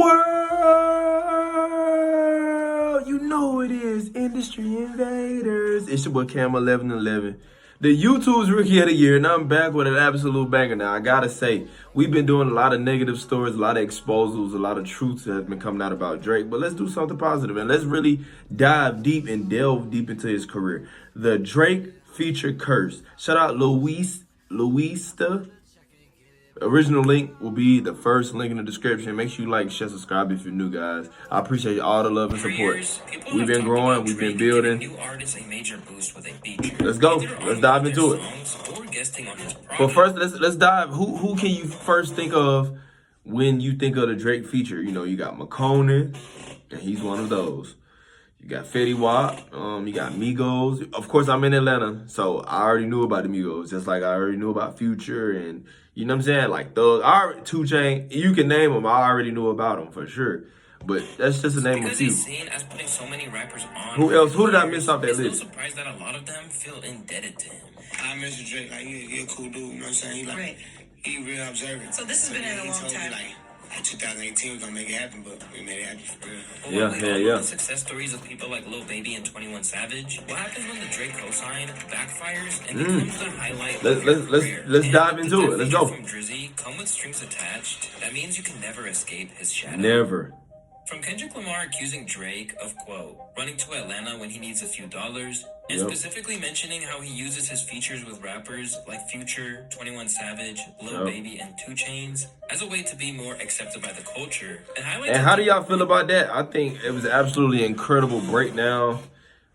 world. You know it is. Industry invaders. It's your boy Cam 1111. The YouTube's Rookie of the Year, and I'm back with an absolute banger. Now, I gotta say, we've been doing a lot of negative stories, a lot of exposals, a lot of truths that have been coming out about Drake. But let's do something positive, and let's really dive deep and delve deep into his career. The Drake feature curse. Shout out Louisa. Original link will be the first link in the description. Make sure you like, share, subscribe if you're new, guys. I appreciate all the love and support. We've been growing, we've been building. Let's go. Let's dive into it. But first, let's dive. Who can you first think of when you think of the Drake feature? You know, you got Makonnen, and he's one of those. You got Fetty Wap, you got Migos. Of course, I'm in Atlanta, so I already knew about the Migos, just like I already knew about Future and, you know what I'm saying, like Thug. 2 Chainz, you can name them. I already knew about them for sure. But that's just a name of a few. Who else? Who did I miss off that list? I'm surprised that a lot of them feel indebted to him. I miss Drake. Like, he a cool dude, you know what I'm saying? He real observant. So this has been in a long time. 2018 we're gonna make it happen, but we made it happen for real. Yeah. The success stories of people like Lil Baby and 21 Savage. What happens when the Drake cosign backfires and becomes the highlight? Let's dive into it. Let's go. From Drizzy, come with strings attached. That means you can never escape his shadow. Never. From Kendrick Lamar accusing Drake of, quote, running to Atlanta when he needs a few dollars, and specifically mentioning how he uses his features with rappers like Future, 21 Savage, Lil Baby, and 2 Chainz as a way to be more accepted by the culture. And how do y'all feel about that? I think it was absolutely incredible breakdown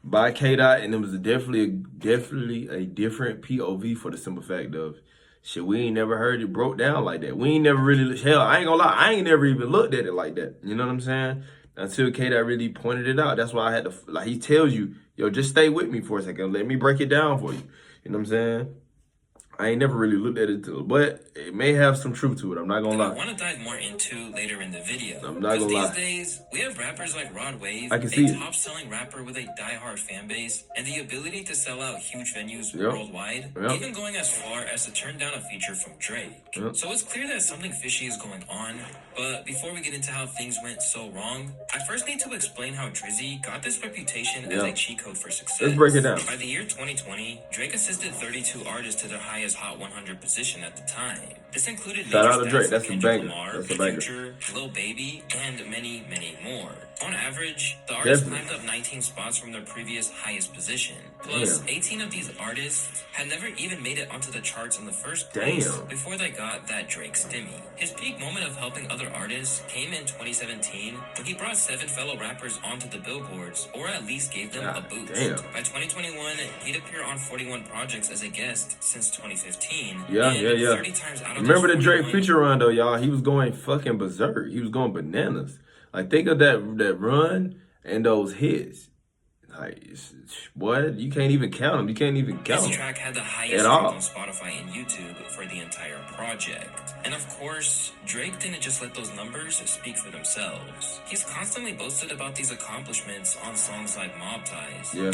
by K-Dot, and it was definitely a different POV for the simple fact of, shit, we ain't never heard it broke down like that. We ain't never really, hell, I ain't gonna lie, I ain't never even looked at it like that. You know what I'm saying? Until K-Dot really pointed it out. That's why I had to, like, he tells you, yo, just stay with me for a second. Let me break it down for you. You know what I'm saying? I ain't never really looked at it, but it may have some truth to it. I'm not gonna lie. I want to dive more into later in the video. I'm not gonna lie. These days, we have rappers like Rod Wave, I can see a top-selling rapper with a die-hard fan base, and the ability to sell out huge venues worldwide, even going as far as to turn down a feature from Drake. So it's clear that something fishy is going on. But before we get into how things went so wrong, I first need to explain how Drizzy got this reputation as a cheat code for success. Let's break it down. By the year 2020, Drake assisted 32 artists to their highest Hot 100 position at the time. This included shout out to Drake. That's a banger. Lamar, that's a banger. Future, Lil Baby, and many, many more. On average, the artists climbed up 19 spots from their previous highest position. Plus, 18 of these artists had never even made it onto the charts in the first place before they got that Drake stimmy. His peak moment of helping other artists came in 2017 when he brought 7 fellow rappers onto the billboards, or at least gave them a boost. By 2021, he'd appear on 41 projects as a guest since 2015. 30 times out of Remember the Drake feature run though, y'all? He was going fucking berserk. He was going bananas. Like, think of that run and those hits. Like, boy, you can't even count them. You can't even count them. This track had the highest on Spotify and YouTube for the entire project. And of course, Drake didn't just let those numbers speak for themselves. He's constantly boasted about these accomplishments on songs like Mob Ties. And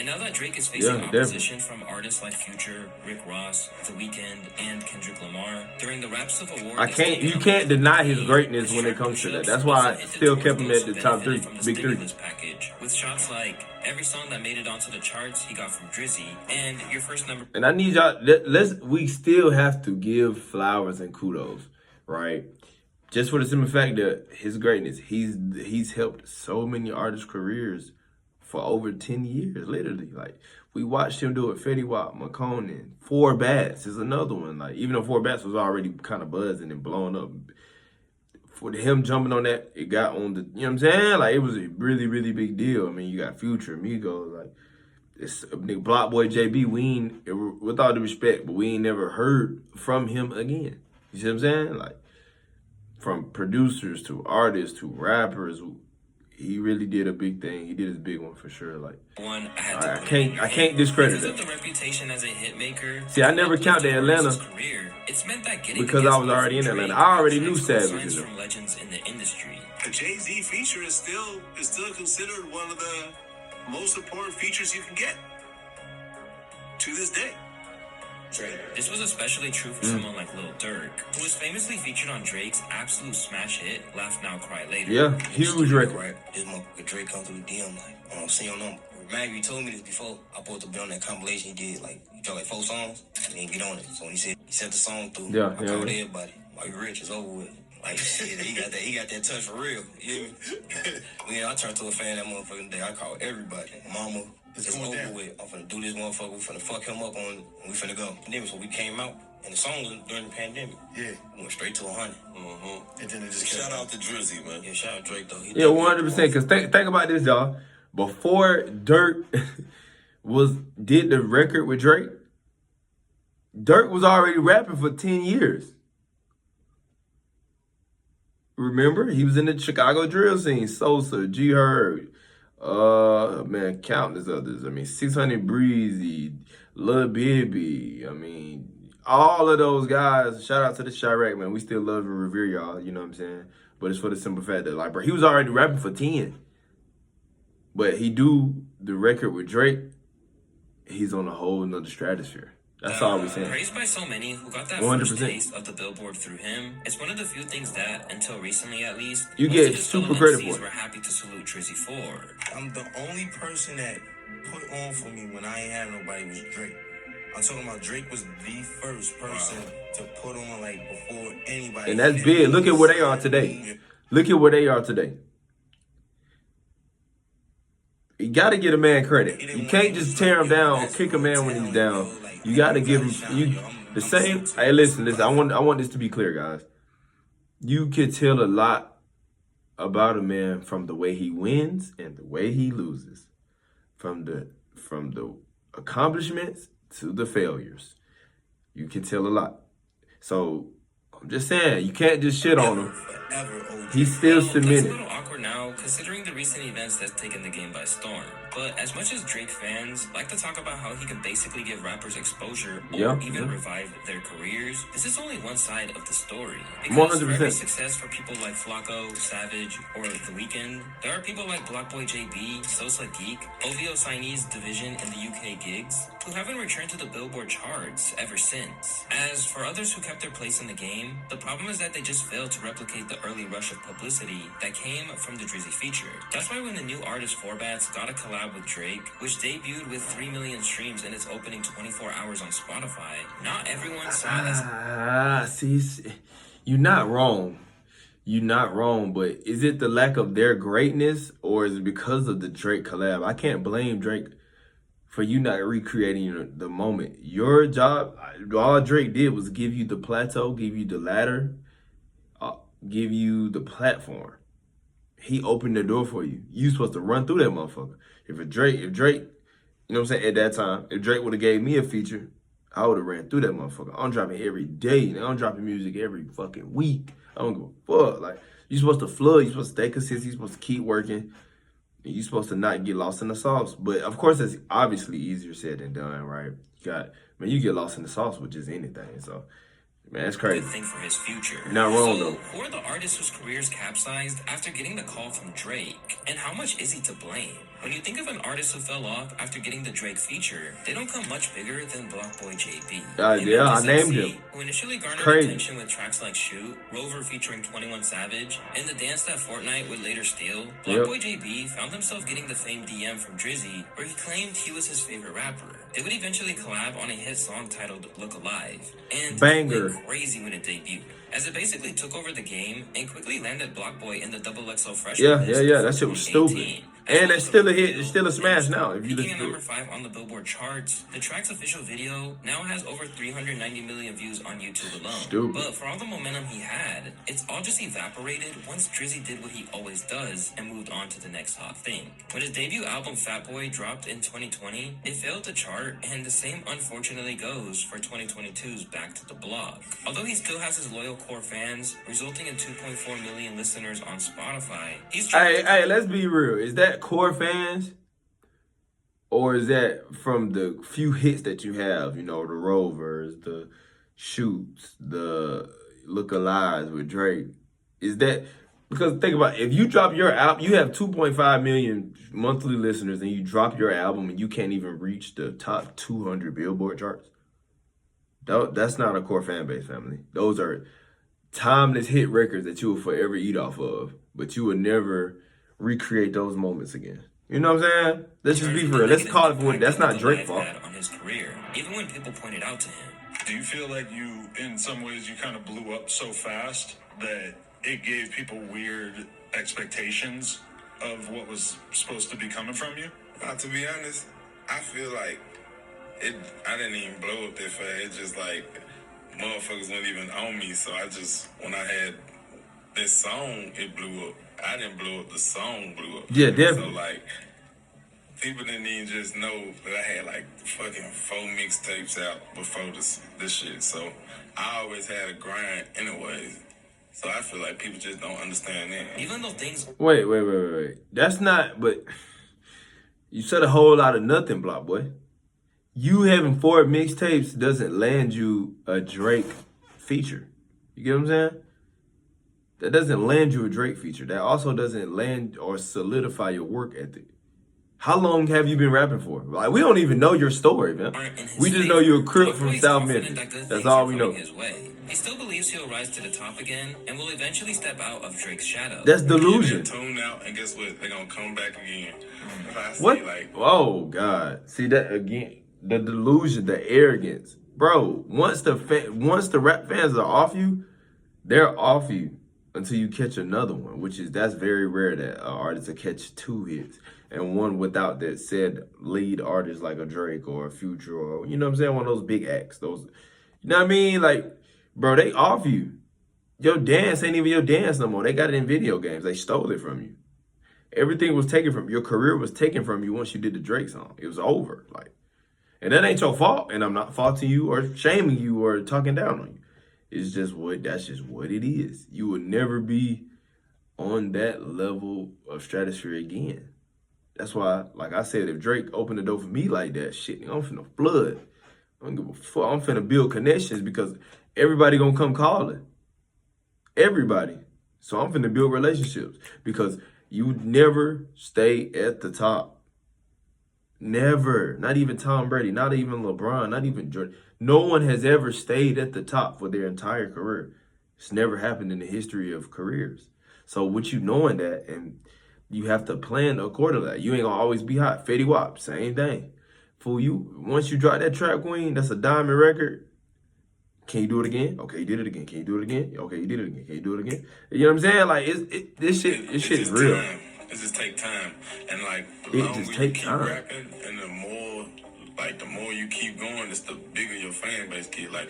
now that Drake is facing opposition from artists like Future, Rick Ross, The Weeknd, and Kendrick Lamar during the Raps of Award, you can't deny his greatness when it comes to that. That's why I still kept him at the top 3, big 3. Package with shots like every song that made it onto the charts he got from Drizzy and your first number. And I need y'all, we still have to give flowers and kudos, right? Just for the simple fact that his greatness, he's helped so many artists' careers for over 10 years, literally. Like, we watched him do it. Fetty Wap, Makonnen, 4 Bats is another one. Like, even though 4 Bats was already kind of buzzing and blowing up, for him jumping on that, it got on the, you know what I'm saying? Like, it was a really, really big deal. I mean, you got Future, Migos, like, it's BlockBoy JB, with all due respect, but we ain't never heard from him again. You see what I'm saying? Like, from producers to artists to rappers, he really did a big thing. He did his big one for sure. Like, I can't discredit that. The reputation as a hit maker. See, I never counted Atlanta because I was already in Atlanta. I already knew Savage. From legends in the industry. A Jay-Z feature is still considered one of the most important features you can get to this day. Drake. This was especially true for someone like Lil Durk, who was famously featured on Drake's absolute smash hit, Laugh Now, Cry Later. Yeah, huge record. Right, this motherfucker Drake come through the DM like, I don't see your number. Maggie told me this before. I supposed to be on that compilation he did, like, he dropped like 4 songs, and then get on it. So when he sent the song through, I called everybody. Like, you rich, it's over with. Like, shit, he got that touch for real. You hear me? I turned to a fan that motherfucking day. I called everybody. Mama, it's over with. I'm finna do this motherfucker. We finna fuck him up on, we finna go. And then so we came out, and the song was during the pandemic. Yeah. We went straight to 100. And then it just Shout out to Drizzy, man. Yeah, shout out Drake, though. Yeah, 100%. Because think about this, y'all. Before Durk did the record with Drake, Durk was already rapping for 10 years. Remember? He was in the Chicago drill scene. Sosa, G Herb, man, countless others. I mean, 600 Breezy, Lil Bibby. I mean, all of those guys. Shout out to the Chirac, man. We still love and revere y'all. You know what I'm saying? But it's for the simple fact that, like, bro, he was already rapping for 10. But he do the record with Drake, he's on a whole nother stratosphere. That's all we're saying. Praised by so many who got that 100%. first taste of the Billboard through him, it's one of the few things that, until recently at least, You most get of his super fellow credit MCs for it. were happy to salute Drizzy for. I'm the only person that put on for me when I ain't had nobody was Drake. I'm talking about Drake was the first person to put on, like, before anybody. And that's big. Look at where they are today. Look at where they are today. You got to give a man credit. You can't just tear him down or kick a man when he's down. You got to give him the same. Hey, listen. I want this to be clear, guys. You can tell a lot about a man from the way he wins and the way he loses, from the accomplishments to the failures. You can tell a lot. So I'm just saying, you can't just shit on him. He's still It's a cemented. little awkward now, considering the recent events that's taken the game by storm. But as much as Drake fans like to talk about how he can basically give rappers exposure or even revive their careers, this is only one side of the story. Because for every success for people like Flocko, Savage, or The Weeknd, there are people like BlockBoy JB, Sosa Geek, OVO Signese Division in the UK gigs, who haven't returned to the Billboard charts ever since. As for others who kept their place in the game, the problem is that they just failed to replicate the early rush of publicity that came from the Drizzy feature. That's why when the new artist Forbats got a collab with Drake, which debuted with 3 million streams in its opening 24 hours on Spotify, not everyone saw it as... See, you're not wrong. You're not wrong, but is it the lack of their greatness or is it because of the Drake collab? I can't blame Drake for you not recreating the moment. Your job, all Drake did was give you the plateau, give you the ladder, give you the platform. He opened the door for you. You supposed to run through that motherfucker. If Drake, you know what I'm saying, at that time, if Drake would have gave me a feature, I would have ran through that motherfucker. I'm dropping every day. I'm dropping music every fucking week. I don't give a fuck. Like, you supposed to flood. You supposed to stay consistent. You supposed to keep working. And you supposed to not get lost in the sauce. But, of course, that's obviously easier said than done, right? You get lost in the sauce with just anything. So, man, that's crazy. Good thing for his future. Not wrong, though. Who are the artists whose careers capsized after getting the call from Drake? And how much is he to blame? When you think of an artist who fell off after getting the Drake feature, they don't come much bigger than BlockBoy JB. Yeah, I named him. Who initially garnered attention with tracks like Shoot, Rover featuring 21 Savage, and the Dance That Fortnite would later steal. BlockBoy JB found himself getting the famed DM from Drizzy, where he claimed he was his favorite rapper. They would eventually collab on a hit song titled Look Alive, and banger. It went crazy when it debuted, as it basically took over the game and quickly landed BlockBoy in the XXL freshman list. Yeah, that shit was stupid. And it's still a hit. It's still a smash now. If you listen to it. Number 5 on the Billboard charts, the track's official video now has over 390 million views on YouTube alone. Stupid. But for all the momentum he had, it's all just evaporated once Drizzy did what he always does and moved on to the next hot thing. When his debut album Fat Boy dropped in 2020, it failed to chart, and the same unfortunately goes for 2022's Back to the Block. Although he still has his loyal core fans, resulting in 2.4 million listeners on Spotify, he's Hey, let's be real. Is that core fans? Or is that from the few hits that you have? You know, the Rovers, the Shoots, the Look Alive with Drake. Is that... Because think about it, if you drop your album, you have 2.5 million monthly listeners and you drop your album and you can't even reach the top 200 Billboard charts. That's not a core fan base, family. Those are timeless hit records that you will forever eat off of, but you will never recreate those moments again. You know what I'm saying? Let's just be for real. Let's call it for what. That's not Drake's fault. On his career, even when people pointed out to him. Do you feel like you, in some ways, you kind of blew up so fast that it gave people weird expectations of what was supposed to be coming from you? To be honest, I feel like I didn't even blow up that fast. It's just like motherfuckers weren't even on me. So when I had this song, it blew up. I didn't blow up. The song blew up. Yeah, definitely. So like, people didn't even just know that I had like fucking 4 mixtapes out before this shit. So I always had a grind anyways. So I feel like people just don't understand that. Even though things. Wait. That's not. But you said a whole lot of nothing, BlockBoy. You having 4 mixtapes doesn't land you a Drake feature. You get what I'm saying? That doesn't land you a Drake feature. That also doesn't land or solidify your work ethic. How long have you been rapping for? Like, we don't even know your story, man. We just know you're a crip from South Memphis. That's all we know. He still believes he'll rise to the top again and will eventually step out of Drake's shadow. That's delusion. Tune out, and guess what? They're gonna come back again. What? Oh God! See that again? The delusion, the arrogance, bro. Once the rap fans are off you, they're off you until you catch another one, that's very rare that an artist will catch 2 hits and one without that said lead artist like a Drake or a Future or, you know what I'm saying, one of those big acts. Those, you know what I mean? Like, bro, they off you. Your dance ain't even your dance no more. They got it in video games. They stole it from you. Everything was taken from you. Your career was taken from you once you did the Drake song. It was over. Like, and that ain't your fault. And I'm not faulting you or shaming you or talking down on you. It's just that's just what it is. You will never be on that level of stratosphere again. That's why, like I said, if Drake opened the door for me like that, shit, I'm finna flood. I don't give a fuck. I'm finna build connections because everybody gonna come calling. Everybody. So I'm finna build relationships because you never stay at the top. Never. Not even Tom Brady, not even LeBron, not even Jordan. No one has ever stayed at the top for their entire career. It's never happened in the history of careers. So with you knowing that, and you have to plan accordingly. You ain't gonna always be hot. Fetty Wap, same thing. Fool, once you drop that Trap Queen, that's a diamond record. Can you do it again? Okay, you did it again. Can you do it again? Okay, you did it again. Can you do it again? You know what I'm saying? Like, this shit is real. Time. It just take time. And like, the longer you keep rapping, and the more you keep going, it's the bigger your fan base get. Like,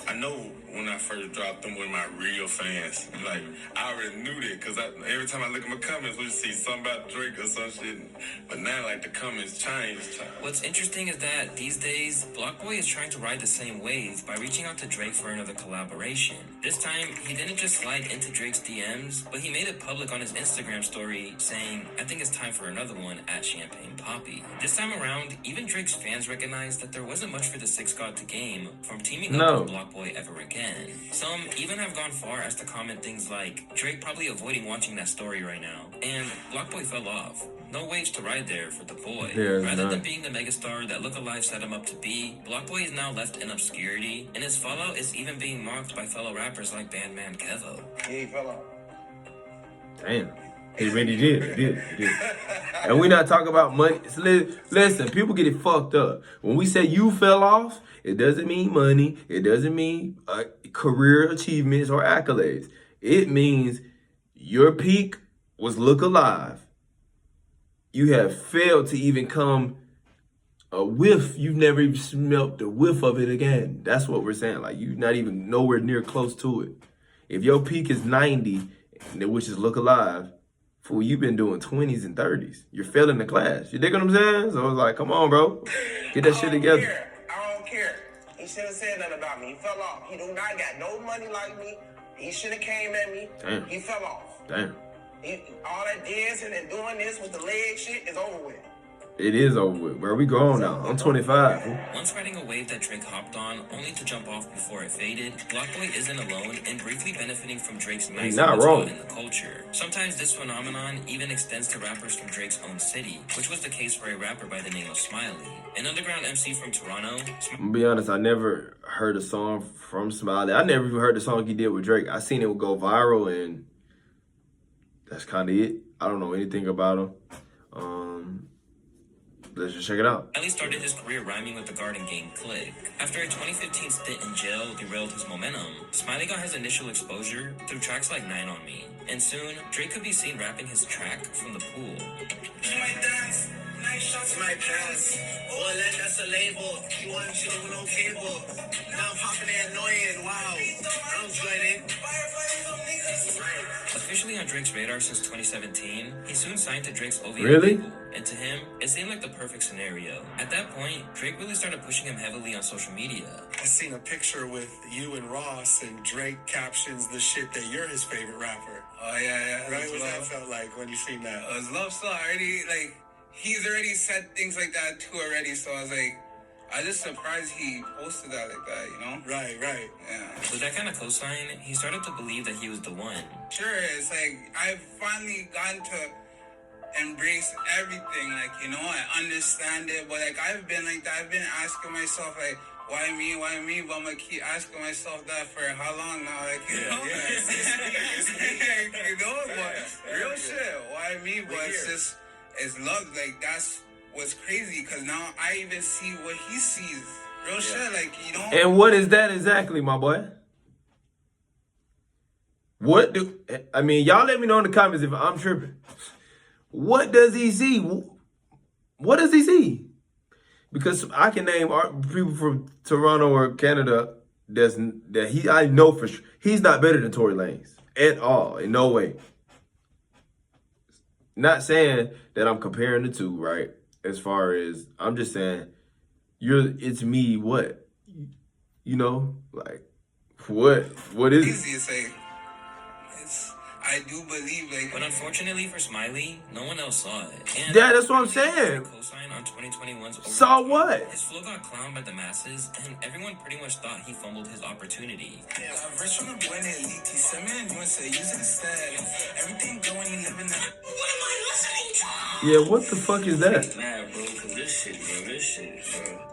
I know when I first dropped them with my real fans, like, I already knew that because every time I look at my comments, we see something about Drake or some shit. But now, like, the comments changed. What's interesting is that these days, BlockBoy is trying to ride the same wave by reaching out to Drake for another collaboration. This time, he didn't just slide into Drake's DMs, but he made it public on his Instagram story, saying, "I think it's time for another one at Champagne Poppy." This time around, even Drake's fans recognized that there wasn't much for the Six God to game from teaming up with BlockBoy ever again. Some even have gone far as to comment things like, Drake probably avoiding watching that story right now, and BlockBoy fell off. No waves to ride there for the boy. Rather than being the megastar that Look Alive set him up to be, BlockBoy is now left in obscurity, and his fallout is even being mocked by fellow rappers like Bandman Kevo. He fell off. Damn. He really did. And we not talking about money. Listen, people get it fucked up. When we say you fell off, it doesn't mean money. It doesn't mean career achievements or accolades. It means your peak was Look Alive. You have failed to even come a whiff. You've never even smelt the whiff of it again. That's what we're saying. Like, you're not even nowhere near close to it. If your peak is 90, which is Look Alive, fool, you've been doing 20s and 30s. You're failing the class. You dig what I'm saying? So it's like, come on, bro. Get that shit together. I don't care. He shouldn't have said nothing about me. He fell off. He do not got no money like me. He should have came at me. Damn. He fell off. Damn. All that dancing and doing this with the leg shit is over with. It is over with, bro. We grown now. I'm 25. Once riding a wave that Drake hopped on, only to jump off before it faded, BlockBoy isn't alone in briefly benefiting from Drake's nice spot in the culture. Sometimes this phenomenon even extends to rappers from Drake's own city, which was the case for a rapper by the name of Smiley. An underground MC from Toronto. I'm gonna be honest, I never heard a song from Smiley. I never even heard the song he did with Drake. I seen it go viral, and that's kind of it. I don't know anything about him. Let's just check it out. Smiley started his career rhyming with the Garden Gang clique. After a 2015 stint in jail derailed his momentum, Smiley got his initial exposure through tracks like 9 on Me. And soon, Drake could be seen rapping his track from the pool. Nice shots might pass. Oh, that's a label. You want to with no cable. Now I'm popping and annoying. Wow. I'm joining. Officially on Drake's radar since 2017, he soon signed to Drake's OVO label. And to him, it seemed like the perfect scenario. At that point, Drake really started pushing him heavily on social media. I seen a picture with you and Ross, and Drake captions the shit that you're his favorite rapper. Oh, yeah. Right? What that felt like when you seen that? It was love still already, like, he's already said things like that too already, so I was like, I just surprised he posted that like that, you know? Right. Yeah. With that kind of cosign, he started to believe that he was the one. Sure, it's like, I've finally gotten to embrace everything, like, you know, I understand it, but like, I've been like that, I've been asking myself, like, why me, but I'm gonna keep asking myself that for how long now, like, you know? You know, but real shit, why me, but it's love, like, that's what's crazy, because now I even see what he sees. Real shit, like, you know. And what is that exactly, my boy? I mean, y'all let me know in the comments if I'm tripping. What does he see? What does he see? Because I can name people from Toronto or Canada I know for sure. He's not better than Tory Lanez at all, in no way. Not saying that I'm comparing the two, right? As far as, I'm just saying, it's me, what? You know, like, what is it? Easy to say. I do believe, like... But unfortunately for Smiley, no one else saw it. And yeah, that's what I'm saying. Co-sign on 2021's saw what? His flow got clowned by the masses, and everyone pretty much thought he fumbled his opportunity. Yeah, what the fuck is that? Mad, bro, because this shit, bro.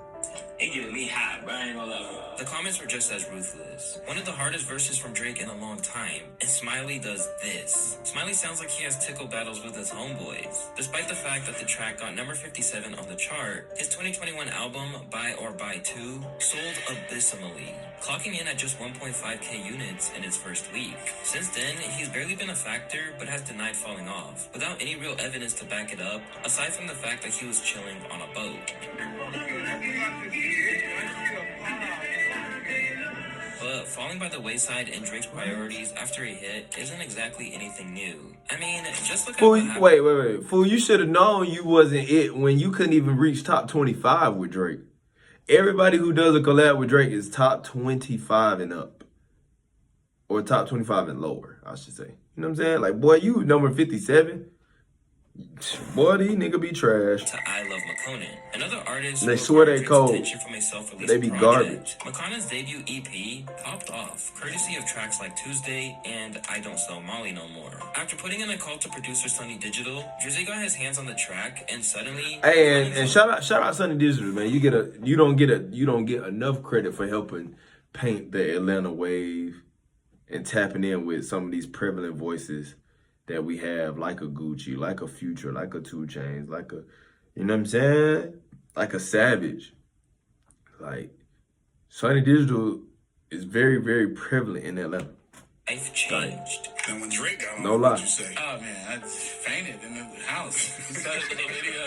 It getting me hot, bro. I ain't gonna lie. The comments were just as ruthless. One of the hardest verses from Drake in a long time, and Smiley does this. Smiley sounds like he has tickle battles with his homeboys. Despite the fact that the track got number 57 on the chart, his 2021 album, Buy or Buy 2, sold abysmally, clocking in at just 1.5k units in its first week. Since then, he's barely been a factor, but has denied falling off, without any real evidence to back it up, aside from the fact that he was chilling on a boat. But falling by the wayside in Drake's priorities after a hit isn't exactly anything new. I mean, just look at what happened. Wait. Fool, you should have known you wasn't it when you couldn't even reach top 25 with Drake. Everybody who does a collab with Drake is top 25 and up. Or top 25 and lower, I should say. You know what I'm saying? Like, boy, you number 57. Boy, these niggas be trash. To iLoveMakonnen, another artist. They swear they cold. From a They be garbage. Makonnen's debut EP popped off, courtesy of tracks like Tuesday and I Don't Sell Molly No More. After putting in a call to producer Sunny Digital, Drizzy got his hands on the track, and suddenly. Hey, and shout out Sunny Digital, man. You don't get enough credit for helping paint the Atlanta wave and tapping in with some of these prevalent voices that we have, like a Gucci, like a Future, like a 2 Chainz, like a, you know what I'm saying? Like a Savage. Like, Sunny Digital is very, very prevalent in Atlanta. Life changed. And when Drake got on, no lie. What'd you say? Oh, man, I just fainted in the house. He started the video.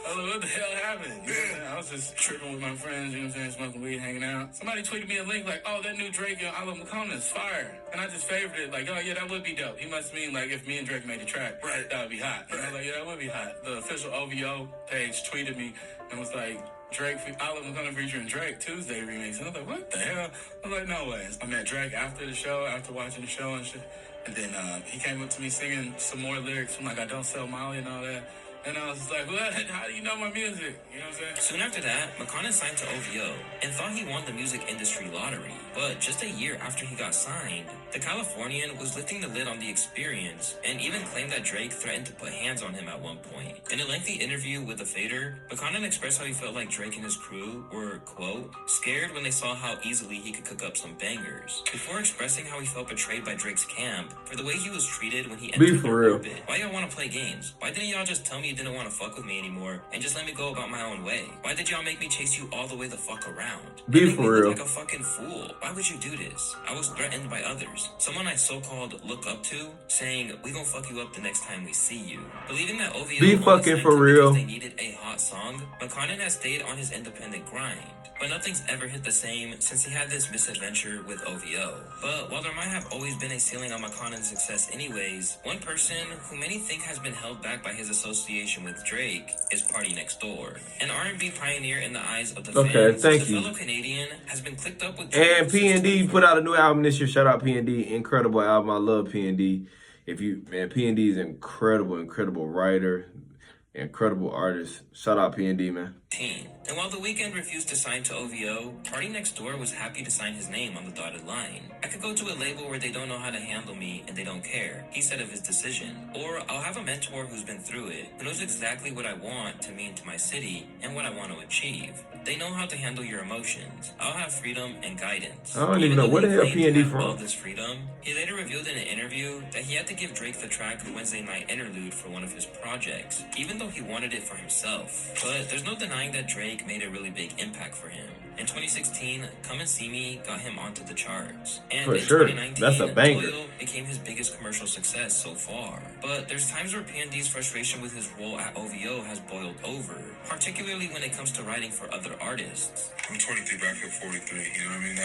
I was like, what the hell happened? Yeah. I was just tripping with my friends, you know what I'm saying, smoking weed, hanging out. Somebody tweeted me a link like, oh, that new Drake and iLoveMakonnen is fire. And I just favored it, like, oh, yeah, that would be dope. He must mean, like, if me and Drake made a track, right, that would be hot. And I was like, yeah, that would be hot. The official OVO page tweeted me and was like, Drake, iLoveMakonnen featuring Drake, Tuesday remix. And I was like, what the hell? I was like, no way. I met Drake after the show, after watching the show and shit. And then he came up to me singing some more lyrics from, like, I Don't Sell Molly and all that. And I was like, what? How do you know my music? You know what I'm saying? Soon after that, Makonnen signed to OVO and thought he won the music industry lottery. But just a year after he got signed, the Californian was lifting the lid on the experience and even claimed that Drake threatened to put hands on him at one point. In a lengthy interview with The Fader, Makonnen expressed how he felt like Drake and his crew were, quote, scared when they saw how easily he could cook up some bangers. Before expressing how he felt betrayed by Drake's camp for the way he was treated when he entered their orbit. Why y'all want to play games? Why didn't y'all just tell me you didn't want to fuck with me anymore and just let me go about my own way? Why did y'all make me chase you all the way the fuck around? Be for real. Like a fucking fool. Why would you do this? I was threatened by others. Someone I so-called look up to, saying, we gonna fuck you up the next time we see you. Believing that OVO be fucking for real. They needed a hot song, Makonnen has stayed on his independent grind. But nothing's ever hit the same since he had this misadventure with OVO. But while there might have always been a ceiling on Makonnen's success anyways, one person who many think has been held back by his association with Drake is PartyNextDoor. An R&B pioneer in the eyes of the fans, the fellow Canadian has been clicked up with Drake. And P&D put out a new album this year. Shout out P&D. Incredible album. I love P&D. P&D is incredible writer. Incredible artist. Shout out P&D, man. And while The Weeknd refused to sign to OVO, PartyNextDoor was happy to sign his name on the dotted line. I could go to a label where they don't know how to handle me and they don't care, he said of his decision. Or I'll have a mentor who's been through it, who knows exactly what I want to mean to my city and what I want to achieve. They know how to handle your emotions. I'll have freedom and guidance. I don't even know where the hell P&D from. All this freedom, he later revealed in an interview that he had to give Drake the track Wednesday Night Interlude for one of his projects, even though he wanted it for himself. But there's no denying that Drake made a really big impact for him. In 2016, Come and See Me got him onto the charts. And for in sure. 2019, That's a banger. Loyal became his biggest commercial success so far. But there's times where P&D's frustration with his role at OVO has boiled over, particularly when it comes to writing for other artists. I'm 23, but I feel 43, you know what I mean?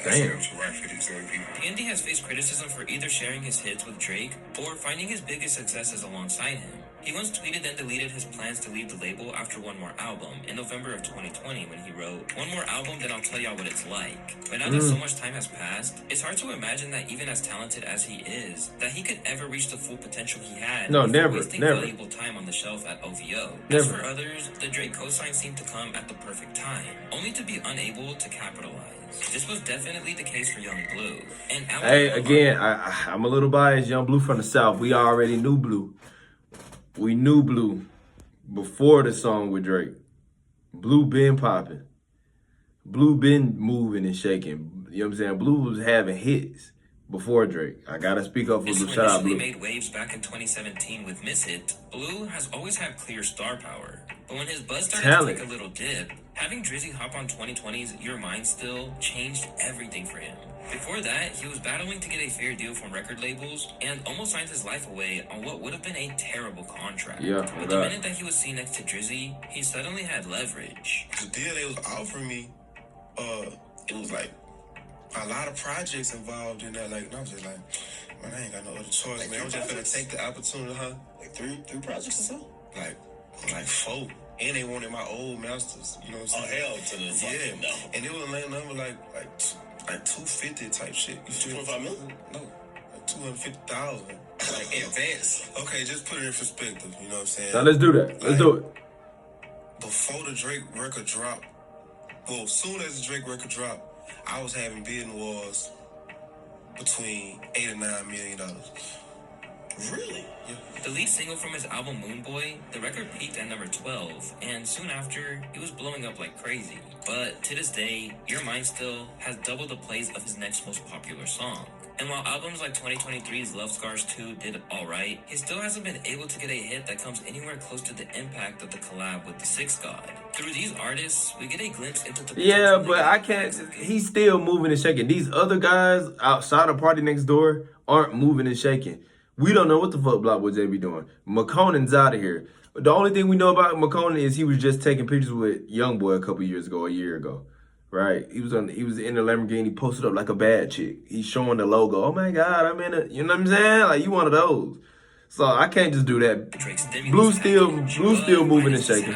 Damn. To write for these other people. P&D has faced criticism for either sharing his hits with Drake or finding his biggest successes alongside him. He once tweeted and deleted his plans to leave the label after one more album in November of 2020 when he wrote, one more album, then I'll tell y'all what it's like. But now that so much time has passed, it's hard to imagine that even as talented as he is, that he could ever reach the full potential he had. No, never, wasting valuable time on the shelf at OVO. As for others, the Drake cosign seemed to come at the perfect time, only to be unable to capitalize. This was definitely the case for Young Blue. And hey, again, I'm a little biased. Young Blue from the South. We already knew Blue. We knew Blue before the song with Drake. Blue been popping. Blue been moving and shaking. You know what I'm saying? Blue was having hits before Drake. I gotta speak up for Blue. Shout out Blue. Made waves back in 2017 with Miss It. Blue has always had clear star power. But when his buzz started to take a little dip, having Drizzy hop on 2020's Your Mind Still changed everything for him. Before that, he was battling to get a fair deal from record labels and almost signed his life away on what would have been a terrible contract. Yeah, but the minute that he was seen next to Drizzy, he suddenly had leverage. The deal they was offering me, it was like a lot of projects involved in that. Like, and I was just like, man, I ain't got no other choice, man. I'm just gonna take the opportunity, huh? Like three projects or so? Like 4. And they wanted my old masters, you know what I'm saying? Oh, hell to the fucking no. And it was a number like 250 type shit. You feel 2.5 million? No, like 250,000. Like advance. Okay, just put it in perspective. You know what I'm saying? Now let's do that. Let's do it. Before the Drake record dropped, well, soon as the Drake record dropped, I was having bidding wars between $8 and $9 million. Really? Yeah. The lead single from his album Moon Boy, the record peaked at number 12, and soon after, he was blowing up like crazy. But to this day, Your Mind Still has double the plays of his next most popular song. And while albums like 2023's Love Scars 2 did alright, he still hasn't been able to get a hit that comes anywhere close to the impact of the collab with the Sixth God. Through these artists, we get a glimpse into the... Yeah, but I can't... He's still moving and shaking. These other guys outside of PartyNextDoor aren't moving and shaking. We don't know what the fuck BlockBoy JB doing. Makonnen's out of here. But the only thing we know about Makonnen is he was just taking pictures with YoungBoy a couple years ago, a year ago. Right? He was in the Lamborghini, posted up like a bad chick. He's showing the logo. Oh my God, I'm in it. You know what I'm saying? Like, you one of those. So I can't just do that. Blue's still moving and shaking.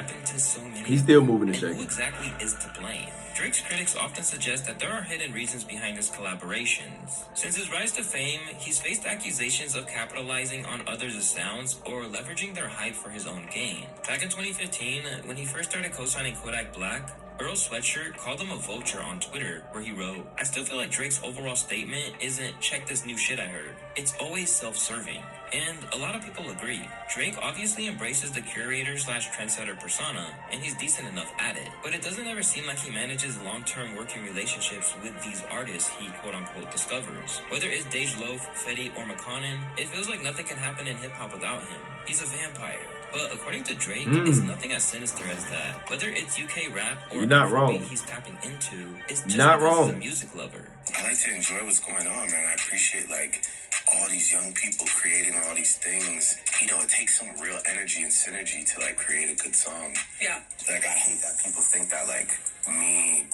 He's still moving and shaking. Who exactly is to blame? Drake's critics often suggest that there are hidden reasons behind his collaborations. Since his rise to fame, he's faced accusations of capitalizing on others' sounds or leveraging their hype for his own gain. Back in 2015, when he first started co-signing Kodak Black, Earl Sweatshirt called him a vulture on Twitter, where he wrote, "I still feel like Drake's overall statement isn't 'check this new shit I heard.' It's always self-serving." And a lot of people agree. Drake obviously embraces the curator/trendsetter persona, and he's decent enough at it. But it doesn't ever seem like he manages long-term working relationships with these artists he quote-unquote discovers. Whether it's Dej Loaf, Fetty, or Makonnen, it feels like nothing can happen in hip-hop without him. He's a vampire. But according to Drake, it's nothing as sinister as that. Whether it's UK rap or You're not wrong. he's tapping into, it's just not because wrong. he's a music lover. I like to enjoy what's going on, man. I appreciate, like, all these young people creating all these things. You know, it takes some real energy and synergy to, like, create a good song. Yeah. Like, I hate that people think that, like, me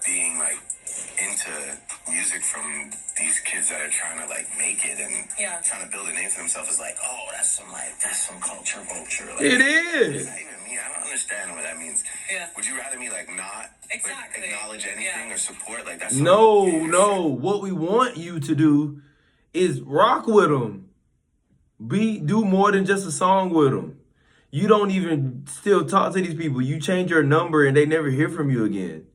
being, like, into music from these kids that are trying to, like, make it and trying to build a name for themselves is like, oh, that's some culture vulture. Like, It is. It's not even me. I don't understand what that means. Yeah. Would you rather me, like, not Exactly. like, acknowledge anything or support? Like, that's No. What we want you to do is rock with them. Do more than just a song with them. You don't even still talk to these people. You change your number and they never hear from you again.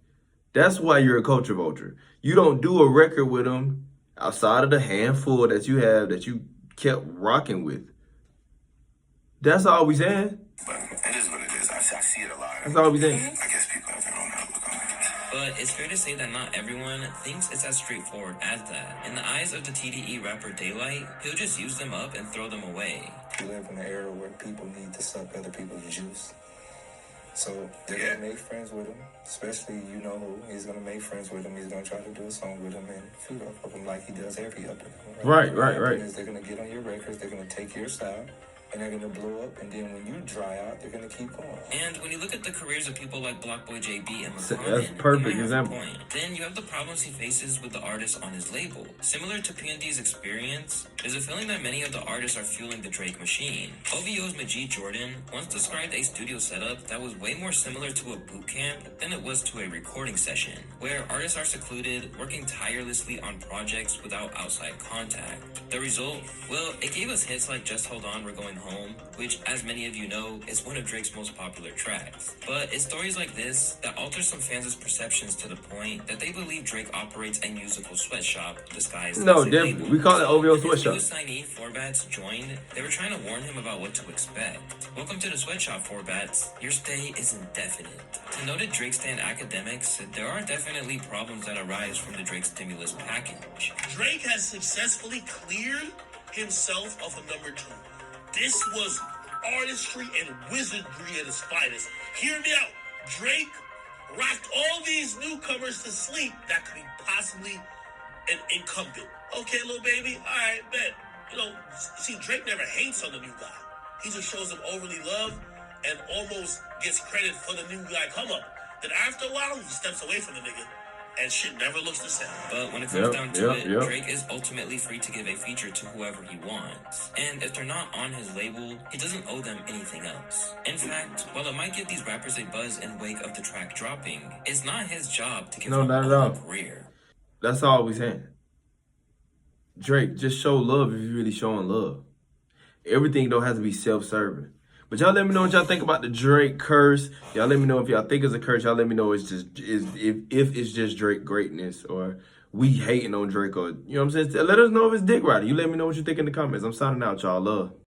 That's why you're a culture vulture. You don't do a record with them outside of the handful that you have that you kept rocking with. That's all we saying. But it is what it is. I see it a lot. That's all we saying. I guess people have their own outlook on it. But it's fair to say that not everyone thinks it's as straightforward as that. In the eyes of the TDE rapper Daylight, he'll just use them up and throw them away. We live in an era where people need to suck other people's juice. So they're going to make friends with him, especially you know who. He's going to make friends with him. He's going to try to do a song with him and feed off of him like he does every other. Right. They're going to get on your records. They're going to take your style. And they're going to blow up, and then when you dry out, they're going to keep going. And when you look at the careers of people like BlockBoy JB and Makonnen, That's perfect example. Then you have the problems he faces with the artists on his label. Similar to P&D's experience, there's a feeling that many of the artists are fueling the Drake machine. OVO's Majid Jordan once described a studio setup that was way more similar to a boot camp than it was to a recording session, where artists are secluded, working tirelessly on projects without outside contact. The result? Well, it gave us hits like Just Hold On, We're Going Home, which, as many of you know, is one of Drake's most popular tracks. But it's stories like this that alter some fans' perceptions to the point that they believe Drake operates a musical sweatshop disguised No, as a definitely. label. We call it OVO When his sweatshop. newest signee, Forbats, joined, they were trying to warn him about what to expect. Welcome to the sweatshop, Forbats. Your stay is indefinite. To noted Drake stan academics, there are definitely problems that arise from the Drake stimulus package. Drake has successfully cleared himself of a number 2. This was artistry and wizardry at its finest. Hear me out. Drake rocked all these newcomers to sleep that could be possibly an incumbent. Okay, little baby. All right, bet. You know, see, Drake never hates on the new guy. He just shows him overly love and almost gets credit for the new guy come up. Then after a while, he steps away from the nigga. And shit never looks the same. But when it comes down to it, Drake is ultimately free to give a feature to whoever he wants. And if they're not on his label, he doesn't owe them anything else. In fact, while it might give these rappers a buzz in wake of the track dropping, it's not his job to give them a career. That's all we saying. Drake, just show love if you're really showing love. Everything don't have to be self-serving. But y'all let me know what y'all think about the Drake curse. Y'all let me know if y'all think it's a curse. Y'all let me know if it's just Drake greatness or we hating on Drake or, you know what I'm saying? Let us know if it's dick riding. You let me know what you think in the comments. I'm signing out, y'all. Love.